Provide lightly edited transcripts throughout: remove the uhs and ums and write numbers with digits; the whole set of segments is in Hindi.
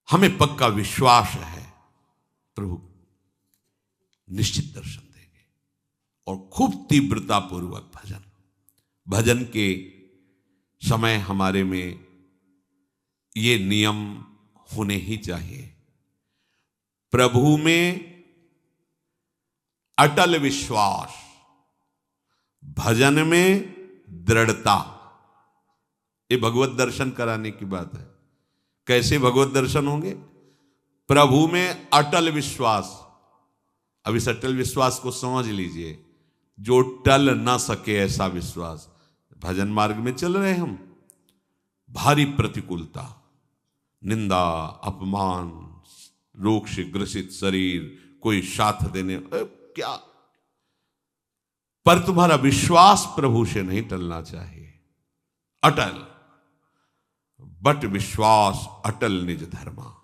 हमें पक्का विश्वास है प्रभु निश्चित दर्शन देंगे। और खूब तीव्रता पूर्वक भजन के समय हमारे में ये नियम होने ही चाहिए। प्रभु में अटल विश्वास, भजन में दृढ़ता। ये भगवत दर्शन कराने की बात है। कैसे भगवत दर्शन होंगे? प्रभु में अटल विश्वास। अब इस अटल विश्वास को समझ लीजिए, जो टल ना सके ऐसा विश्वास। भजन मार्ग में चल रहे हम, भारी प्रतिकूलता, निंदा, अपमान, रोग से ग्रसित शरीर, कोई साथ देने क्या, पर तुम्हारा विश्वास प्रभु से नहीं टलना चाहिए। अटल, बट विश्वास अटल निज धर्मा।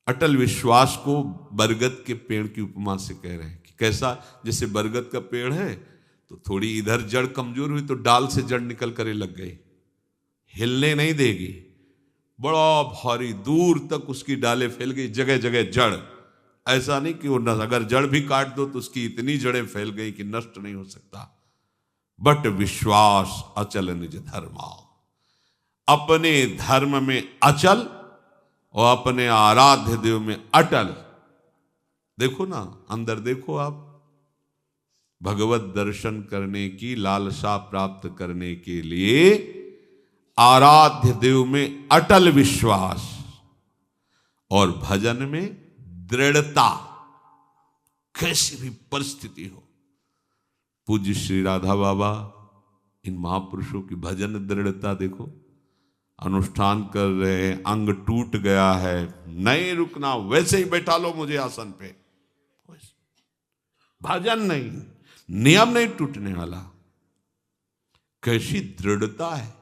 अटल विश्वास को बरगद के पेड़ की उपमा से कह रहे हैं कि कैसा, जैसे बरगद का पेड़ है तो थोड़ी इधर जड़ कमजोर हुई तो डाल से जड़ निकल कर लग गई, हिलने नहीं देगी, बड़ा भारी दूर तक उसकी डालें फैल गई, जगह जगह जड़। ऐसा नहीं कि वो अगर जड़ भी काट दो तो उसकी इतनी जड़ें फैल गई कि नष्ट नहीं हो सकता। बट विश्वास अचल निज धर्मा। अपने धर्म में अचल और अपने आराध्य देव में अटल। देखो ना, अंदर देखो आप, भगवत दर्शन करने की लालसा प्राप्त करने के लिए आराध्य देव में अटल विश्वास और भजन में दृढ़ता। कैसी भी परिस्थिति हो, पूज्य श्री राधा बाबा, इन महापुरुषों की भजन दृढ़ता देखो। अनुष्ठान कर रहे हैं, अंग टूट गया है, नहीं रुकना, वैसे ही बैठा लो मुझे आसन पे। भजन नहीं, नियम नहीं टूटने वाला। कैसी दृढ़ता है।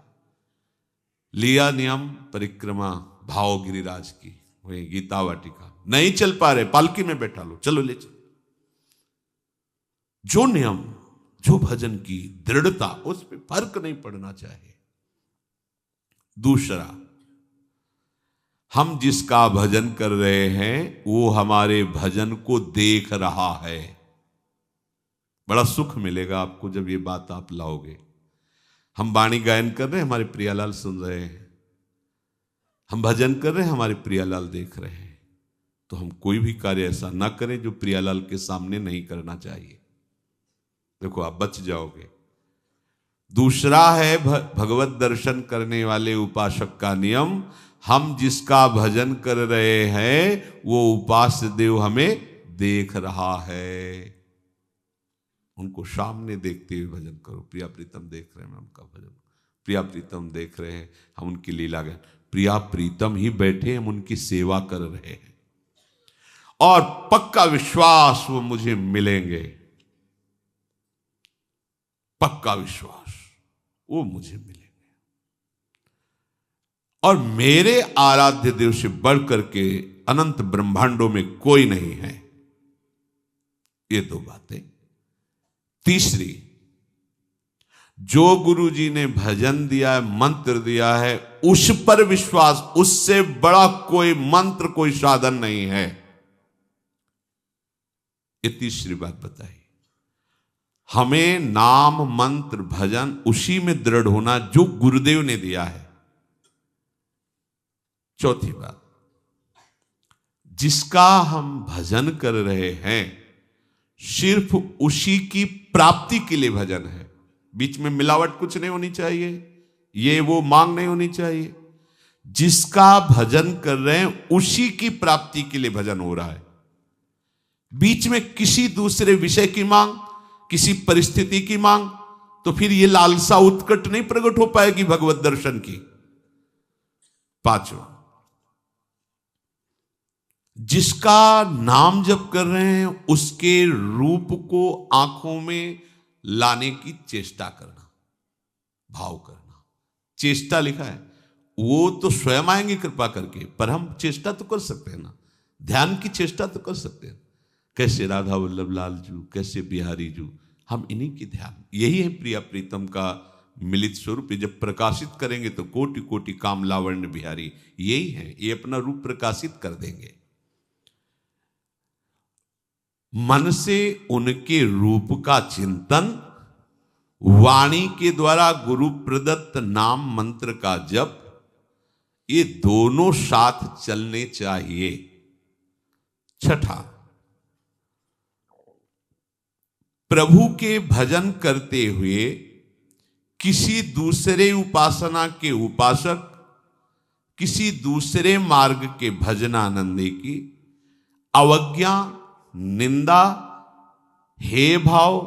लिया नियम परिक्रमा भाव गिरिराज की, वही गीता वाटिका, नहीं चल पा रहे, पालकी में बैठा लो, चलो ले चलो। जो नियम, जो भजन की दृढ़ता, उस पर फर्क नहीं पड़ना चाहिए। दूसरा, हम जिसका भजन कर रहे हैं वो हमारे भजन को देख रहा है। बड़ा सुख मिलेगा आपको जब ये बात आप लाओगे। हम वाणी गायन कर रहे हैं, हमारे प्रियालाल सुन रहे हैं, हम भजन कर रहे हैं, हमारे प्रियालाल देख रहे हैं। तो हम कोई भी कार्य ऐसा ना करें जो प्रियालाल के सामने नहीं करना चाहिए। देखो आप बच जाओगे। दूसरा है भगवत दर्शन करने वाले उपासक का नियम, हम जिसका भजन कर रहे हैं वो उपास्य देव हमें देख रहा है। उनको सामने देखते हुए भजन करो। प्रिया प्रीतम देख रहे हैं, मैं उनका भजन, प्रिया प्रीतम देख रहे हैं, हम उनकी लीला गायन, प्रिया प्रीतम ही बैठे, हम उनकी सेवा कर रहे हैं और पक्का विश्वास वो मुझे मिलेंगे। पक्का विश्वास वो मुझे मिलेंगे और मेरे आराध्य देव से बढ़कर के अनंत ब्रह्मांडों में कोई नहीं है। ये दो बातें। तीसरी, जो गुरु जी ने भजन दिया है, मंत्र दिया है, उस पर विश्वास, उससे बड़ा कोई मंत्र, कोई साधन नहीं है। ये तीसरी बात बताई। हमें नाम मंत्र भजन उसी में दृढ़ होना जो गुरुदेव ने दिया है। चौथी बात, जिसका हम भजन कर रहे हैं सिर्फ उसी की प्राप्ति के लिए भजन है। बीच में मिलावट कुछ नहीं होनी चाहिए, ये वो मांग नहीं होनी चाहिए। जिसका भजन कर रहे हैं उसी की प्राप्ति के लिए भजन हो रहा है। बीच में किसी दूसरे विषय की मांग, किसी परिस्थिति की मांग, तो फिर ये लालसा उत्कट नहीं प्रकट हो पाएगी भगवत दर्शन की। पांचवा, जिसका नाम जप कर रहे हैं उसके रूप को आंखों में लाने की चेष्टा करना, भाव करना। चेष्टा लिखा है, वो तो स्वयं आएंगे कृपा करके, पर हम चेष्टा तो कर सकते हैं ना, ध्यान की चेष्टा तो कर सकते हैं। कैसे राधा वल्लभ लाल जू, कैसे बिहारी जू, हम इन्हीं की ध्यान। यही है प्रिया प्रीतम का मिलित स्वरूप। जब प्रकाशित करेंगे तो कोटि कोटि काम लावण्य बिहारी यही है, ये अपना रूप प्रकाशित कर देंगे। मन से उनके रूप का चिंतन, वाणी के द्वारा गुरु प्रदत्त नाम मंत्र का जप, ये दोनों साथ चलने चाहिए। छठा, प्रभु के भजन करते हुए किसी दूसरे उपासना के उपासक, किसी दूसरे मार्ग के भजनानंदी की अवज्ञा, निंदा, हे भाव,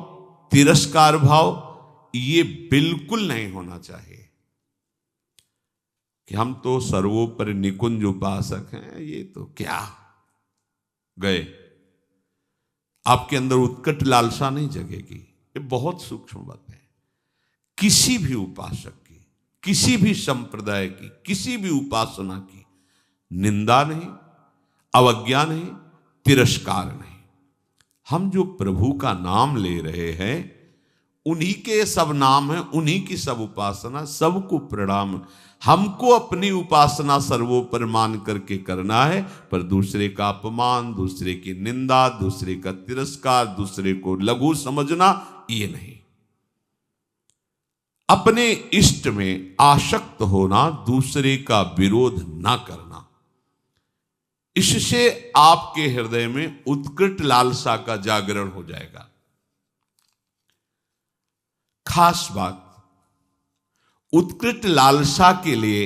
तिरस्कार भाव ये बिल्कुल नहीं होना चाहिए कि हम तो सर्वोपरि निकुंज उपासक हैं, ये तो क्या गए। आपके अंदर उत्कट लालसा नहीं जगेगी। ये बहुत सूक्ष्म बात है। किसी भी उपासक की, किसी भी संप्रदाय की, किसी भी उपासना की निंदा नहीं, अवज्ञा नहीं, तिरस्कार नहीं। हम जो प्रभु का नाम ले रहे हैं उन्हीं के सब नाम है, उन्हीं की सब उपासना, सबको प्रणाम। हमको अपनी उपासना सर्वोपरि मान करके करना है, पर दूसरे का अपमान, दूसरे की निंदा, दूसरे का तिरस्कार, दूसरे को लघु समझना ये नहीं। अपने इष्ट में आसक्त होना, दूसरे का विरोध ना करना, इससे आपके हृदय में उत्कृष्ट लालसा का जागरण हो जाएगा। खास बात, उत्कृष्ट लालसा के लिए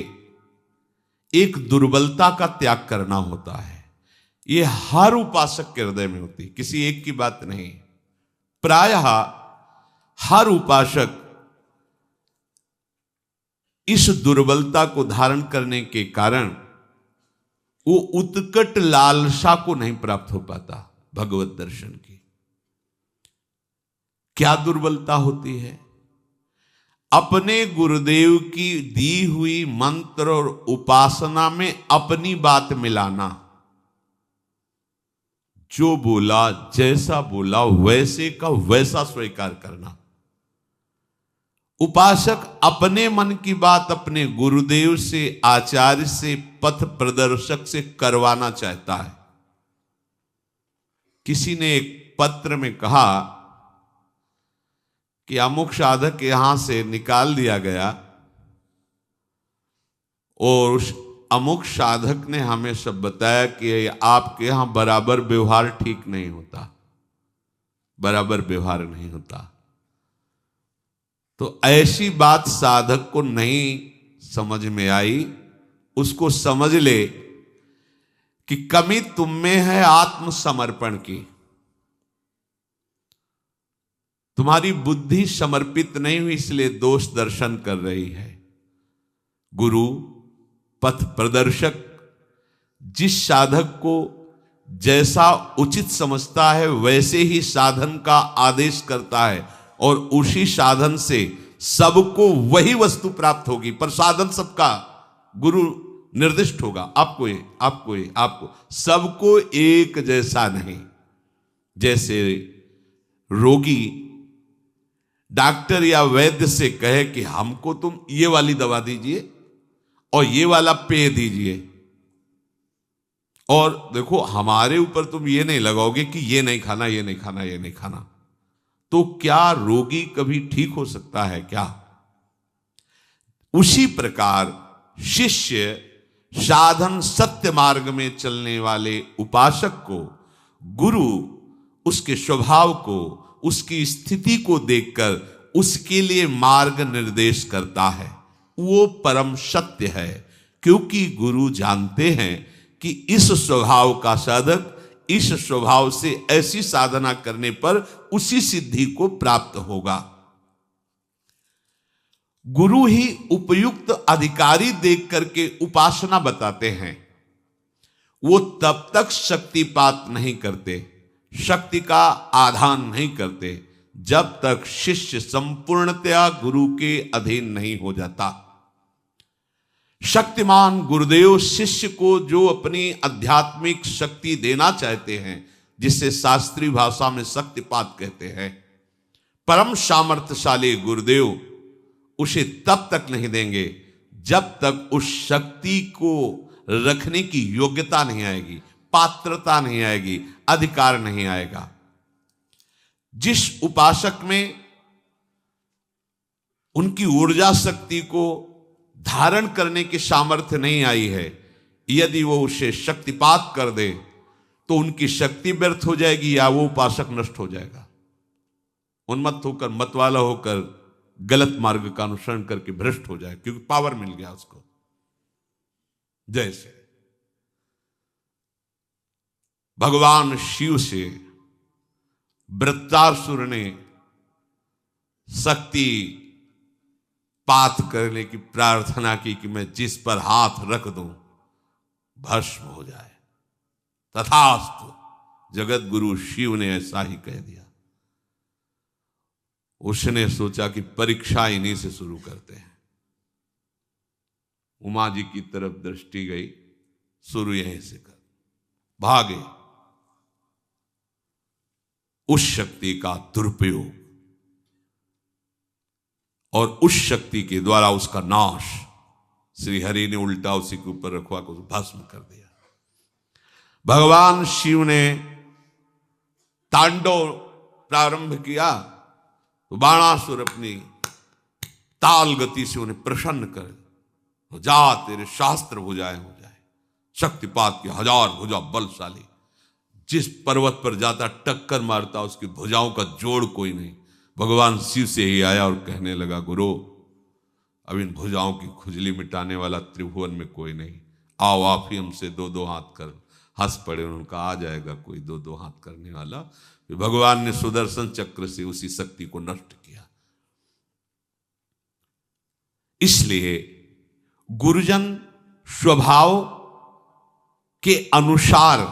एक दुर्बलता का त्याग करना होता है। यह हर उपासक के हृदय में होती, किसी एक की बात नहीं। प्रायः हर उपासक इस दुर्बलता को धारण करने के कारण वो उत्कट लालसा को नहीं प्राप्त हो पाता भगवत दर्शन की। क्या दुर्बलता होती है? अपने गुरुदेव की दी हुई मंत्र और उपासना में अपनी बात मिलाना। जो बोला, जैसा बोला वैसे का वैसा स्वीकार करना। उपासक अपने मन की बात अपने गुरुदेव से, आचार्य से, पथ प्रदर्शक से करवाना चाहता है। किसी ने एक पत्र में कहा कि अमुक साधक यहां से निकाल दिया गया और उस अमुक साधक ने हमें सब बताया कि आपके यहां बराबर व्यवहार ठीक नहीं होता, बराबर व्यवहार नहीं होता। तो ऐसी बात साधक को नहीं समझ में आई, उसको समझ ले कि कमी तुम में है आत्मसमर्पण की। तुम्हारी बुद्धि समर्पित नहीं हुई, इसलिए दोष दर्शन कर रही है। गुरु पथ प्रदर्शक जिस साधक को जैसा उचित समझता है वैसे ही साधन का आदेश करता है और उसी साधन से सबको वही वस्तु प्राप्त होगी, पर साधन सबका गुरु निर्दिष्ट होगा। आपको सबको एक जैसा नहीं। जैसे रोगी डॉक्टर या वैद्य से कहे कि हमको तुम ये वाली दवा दीजिए और ये वाला पेय दीजिए, और देखो हमारे ऊपर तुम ये नहीं लगाओगे कि ये नहीं खाना, ये नहीं खाना, ये नहीं खाना, तो क्या रोगी कभी ठीक हो सकता है क्या? उसी प्रकार शिष्य साधन सत्य मार्ग में चलने वाले उपासक को गुरु उसके स्वभाव को, उसकी स्थिति को देखकर उसके लिए मार्ग निर्देश करता है। वो परम सत्य है, क्योंकि गुरु जानते हैं कि इस स्वभाव का साधक इस स्वभाव से ऐसी साधना करने पर उसी सिद्धि को प्राप्त होगा। गुरु ही उपयुक्त अधिकारी देख करके उपासना बताते हैं। वो तब तक शक्तिपात नहीं करते, शक्ति का आधान नहीं करते, जब तक शिष्य संपूर्णतया गुरु के अधीन नहीं हो जाता। शक्तिमान गुरुदेव शिष्य को जो अपनी आध्यात्मिक शक्ति देना चाहते हैं, जिसे शास्त्रीय भाषा में शक्तिपात कहते हैं, परम सामर्थ्यशाली गुरुदेव उसे तब तक नहीं देंगे जब तक उस शक्ति को रखने की योग्यता नहीं आएगी, पात्रता नहीं आएगी, अधिकार नहीं आएगा। जिस उपासक में उनकी ऊर्जा शक्ति को धारण करने की सामर्थ्य नहीं आई है, यदि वो उसे शक्तिपात कर दे तो उनकी शक्ति व्यर्थ हो जाएगी या वो उपासक नष्ट हो जाएगा। उन्मत्त होकर, मतवाला होकर गलत मार्ग का अनुसरण करके भ्रष्ट हो जाए, क्योंकि पावर मिल गया उसको। जैसे भगवान शिव से वृत्रासुर ने शक्ति पात करने की प्रार्थना की कि मैं जिस पर हाथ रख दूं भस्म हो जाए। तथास्तु, जगत गुरु शिव ने ऐसा ही कह दिया। उसने सोचा कि परीक्षा इन्हीं से शुरू करते हैं। उमा जी की तरफ दृष्टि गई, शुरू यहीं से कर। भागे। उस शक्ति का दुरुपयोग और उस शक्ति के द्वारा उसका नाश श्री हरि ने उल्टा उसी के ऊपर रखवा को भस्म कर दिया। भगवान शिव ने तांडव प्रारंभ किया तो बाणासुर अपनी ताल गति से उन्हें प्रसन्न कर, जा तेरे शास्त्र भुजाएं हो जाए। शक्तिपात के 1000 भुजा बलशाली, जिस पर्वत पर जाता टक्कर मारता, उसकी भुजाओं का जोड़ कोई नहीं। भगवान शिव से ही आया और कहने लगा, गुरु अब इन भुजाओं की खुजली मिटाने वाला त्रिभुवन में कोई नहीं, आओ आप ही हमसे 2-2 हाथ कर। हंस पड़े, उनका आ जाएगा कोई 2-2 हाथ करने वाला। फिर भगवान ने सुदर्शन चक्र से उसी शक्ति को नष्ट किया। इसलिए गुरुजन स्वभाव के अनुसार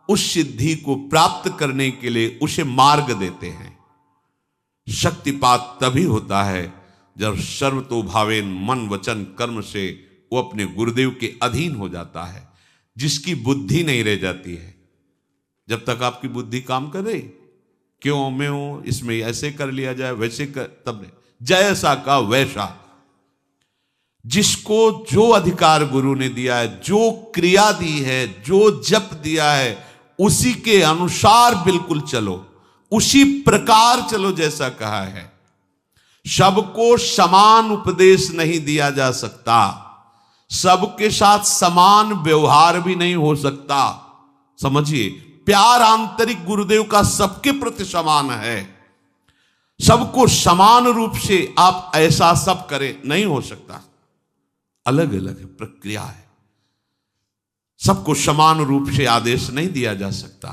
उस सिद्धि को प्राप्त करने के लिए उसे मार्ग देते हैं। शक्तिपात तभी होता है जब सर्वतोभावेन मन वचन कर्म से वो अपने गुरुदेव के अधीन हो जाता है। जिसकी बुद्धि नहीं रह जाती है, जब तक आपकी बुद्धि काम कर रही, क्यों मैं हूं, इसमें ऐसे कर लिया जाए, वैसे कर, तब नहीं, जैसा का वैसा। जिसको जो अधिकार गुरु ने दिया है, जो क्रिया दी है, जो जप दिया है, उसी के अनुसार बिल्कुल चलो, उसी प्रकार चलो जैसा कहा है। सबको समान उपदेश नहीं दिया जा सकता, सबके साथ समान व्यवहार भी नहीं हो सकता। समझिए, प्यार आंतरिक गुरुदेव का सबके प्रति समान है। सबको समान रूप से आप ऐसा सब करें, नहीं हो सकता। अलग अलग प्रक्रिया है, सबको समान रूप से आदेश नहीं दिया जा सकता।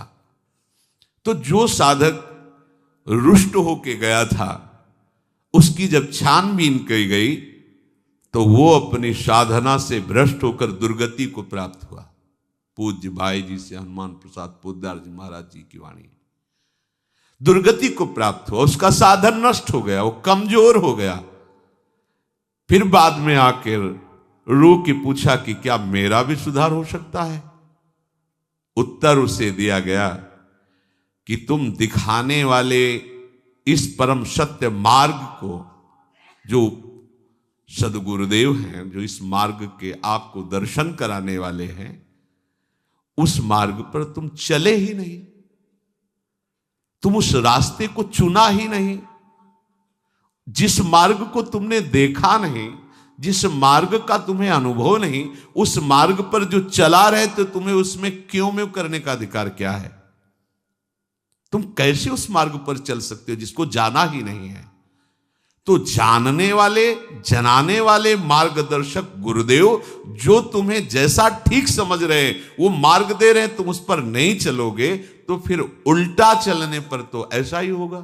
तो जो साधक रुष्ट होके गया था, उसकी जब छानबीन की गई तो वो अपनी साधना से भ्रष्ट होकर दुर्गति को प्राप्त हुआ। पूज्य भाई जी से हनुमान प्रसाद पोद्दार जी महाराज जी की वाणी, दुर्गति को प्राप्त हुआ, उसका साधन नष्ट हो गया, वो कमजोर हो गया। फिर बाद में आकर रो के पूछा कि क्या मेरा भी सुधार हो सकता है? उत्तर उसे दिया गया कि तुम दिखाने वाले इस परम सत्य मार्ग को, जो सदगुरुदेव हैं, जो इस मार्ग के आपको दर्शन कराने वाले हैं, उस मार्ग पर तुम चले ही नहीं, तुम उस रास्ते को चुना ही नहीं। जिस मार्ग को तुमने देखा नहीं, जिस मार्ग का तुम्हें अनुभव नहीं, उस मार्ग पर जो चला रहे तो तुम्हें उसमें क्यों में करने का अधिकार क्या है? तुम कैसे उस मार्ग पर चल सकते हो जिसको जाना ही नहीं है? तो जानने वाले, जनाने वाले मार्गदर्शक गुरुदेव जो तुम्हें जैसा ठीक समझ रहे हैं वो मार्ग दे रहे हैं, तुम उस पर नहीं चलोगे तो फिर उल्टा चलने पर तो ऐसा ही होगा।